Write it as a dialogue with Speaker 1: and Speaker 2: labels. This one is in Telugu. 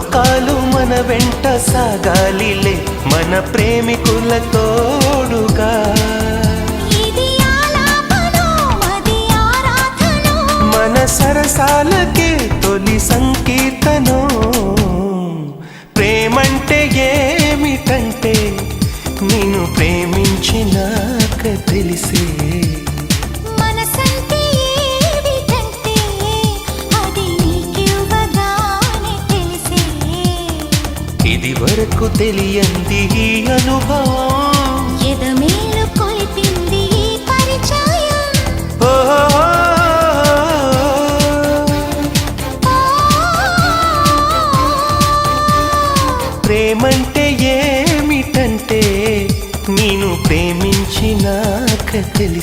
Speaker 1: లోకాలు మన వెంట సాగాలిలే మన ప్రేమికుల తోడుగా మన సరసాలకే తొలి సంకీర్తనో ప్రేమంటే ఏమిటంటే నిన్ను ప్రేమించినాక తెలిసే ఇది వరకు తెలియంది ఈ అనుభవం
Speaker 2: ఎదమేలు కొలిపింది ఈ పరిచయం
Speaker 1: ప్రేమంటే ఏమిటంటే నేను ప్రేమించినాక తెలిసి